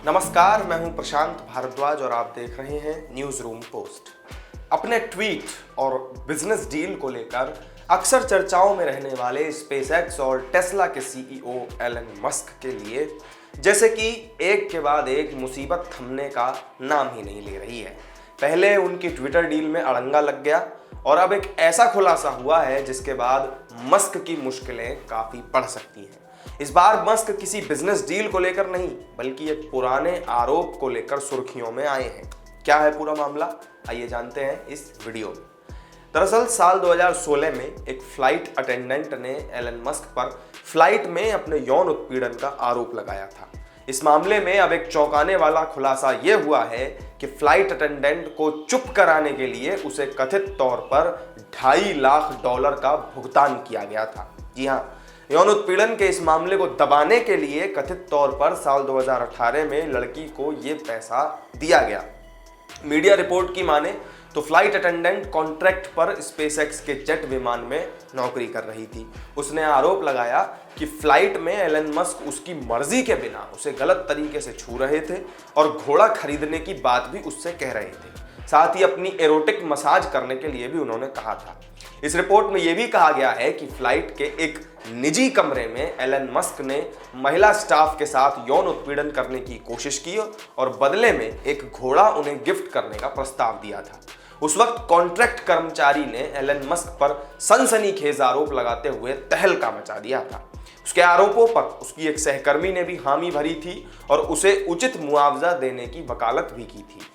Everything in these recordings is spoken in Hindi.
नमस्कार, मैं हूं प्रशांत भारद्वाज और आप देख रहे हैं न्यूज रूम पोस्ट। अपने ट्वीट और बिजनेस डील को लेकर अक्सर चर्चाओं में रहने वाले स्पेसएक्स और टेस्ला के सीईओ एलन मस्क के लिए जैसे कि एक के बाद एक मुसीबत थमने का नाम ही नहीं ले रही है। पहले उनकी ट्विटर डील में अड़ंगा लग गया और अब एक ऐसा खुलासा हुआ है जिसके बाद मस्क की मुश्किलें काफी बढ़ सकती हैं। इस बार मस्क किसी बिजनेस डील को लेकर नहीं बल्कि एक पुराने आरोप को लेकर सुर्खियों में आए हैं। क्या है पूरा मामला, आइए जानते हैं इस वीडियो में। दरअसल साल 2016 में एक फ्लाइट अटेंडेंट ने एलन मस्क पर फ्लाइट में अपने यौन उत्पीड़न का आरोप लगाया था। इस मामले में अब एक चौंकाने वाला खुलासा यह हुआ है कि फ्लाइट अटेंडेंट को चुप कराने के लिए उसे कथित तौर पर $2.5 लाख का भुगतान किया गया था। जी हाँ, यौन उत्पीड़न के इस मामले को दबाने के लिए कथित तौर पर साल 2018 में लड़की को ये पैसा दिया गया। मीडिया रिपोर्ट की माने तो फ्लाइट अटेंडेंट कॉन्ट्रैक्ट पर स्पेसएक्स के जेट विमान में नौकरी कर रही थी। उसने आरोप लगाया कि फ्लाइट में एलन मस्क उसकी मर्जी के बिना उसे गलत तरीके से छू रहे थे और घोड़ा खरीदने की बात भी उससे कह रहे थे। साथ ही अपनी एरोटिक मसाज करने के लिए भी उन्होंने कहा था। इस रिपोर्ट में यह भी कहा गया है कि फ्लाइट के एक निजी कमरे में एलन मस्क ने महिला स्टाफ के साथ यौन उत्पीड़न करने की कोशिश की और बदले में एक घोड़ा उन्हें गिफ्ट करने का प्रस्ताव दिया था। उस वक्त कॉन्ट्रैक्ट कर्मचारी ने एलन मस्क पर सनसनीखेज आरोप लगाते हुए तहलका मचा दिया था। उसके आरोपों पर उसकी एक सहकर्मी ने भी हामी भरी थी और उसे उचित मुआवजा देने की वकालत भी की थी।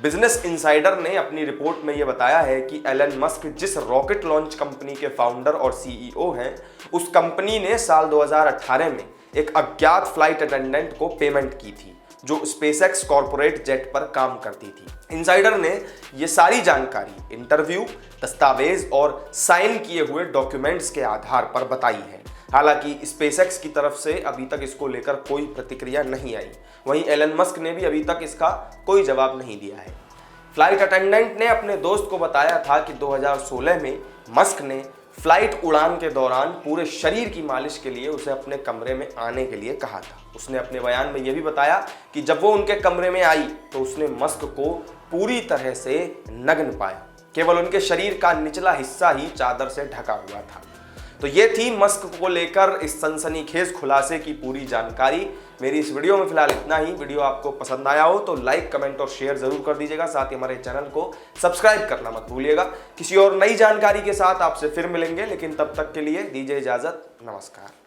बिजनेस इनसाइडर ने अपनी रिपोर्ट में यह बताया है कि एलन मस्क जिस रॉकेट लॉन्च कंपनी के फाउंडर और सीईओ हैं, उस कंपनी ने साल 2018 में एक अज्ञात फ्लाइट अटेंडेंट को पेमेंट की थी जो स्पेसएक्स कॉर्पोरेट जेट पर काम करती थी। इनसाइडर ने यह सारी जानकारी इंटरव्यू, दस्तावेज और साइन किए हुए डॉक्यूमेंट्स के आधार पर बताई है। हालांकि स्पेसएक्स की तरफ से अभी तक इसको लेकर कोई प्रतिक्रिया नहीं आई। वहीं एलन मस्क ने भी अभी तक इसका कोई जवाब नहीं दिया है। फ्लाइट अटेंडेंट ने अपने दोस्त को बताया था कि 2016 में मस्क ने फ्लाइट उड़ान के दौरान पूरे शरीर की मालिश के लिए उसे अपने कमरे में आने के लिए कहा था। उसने अपने बयान में यह भी बताया कि जब वो उनके कमरे में आई तो उसने मस्क को पूरी तरह से नग्न पाया। केवल उनके शरीर का निचला हिस्सा ही चादर से ढका हुआ था। तो ये थी मस्क को लेकर इस सनसनीखेज खुलासे की पूरी जानकारी। मेरी इस वीडियो में फिलहाल इतना ही। वीडियो आपको पसंद आया हो तो लाइक, कमेंट और शेयर जरूर कर दीजिएगा। साथ ही हमारे चैनल को सब्सक्राइब करना मत भूलिएगा। किसी और नई जानकारी के साथ आपसे फिर मिलेंगे, लेकिन तब तक के लिए दीजिए इजाजत। नमस्कार।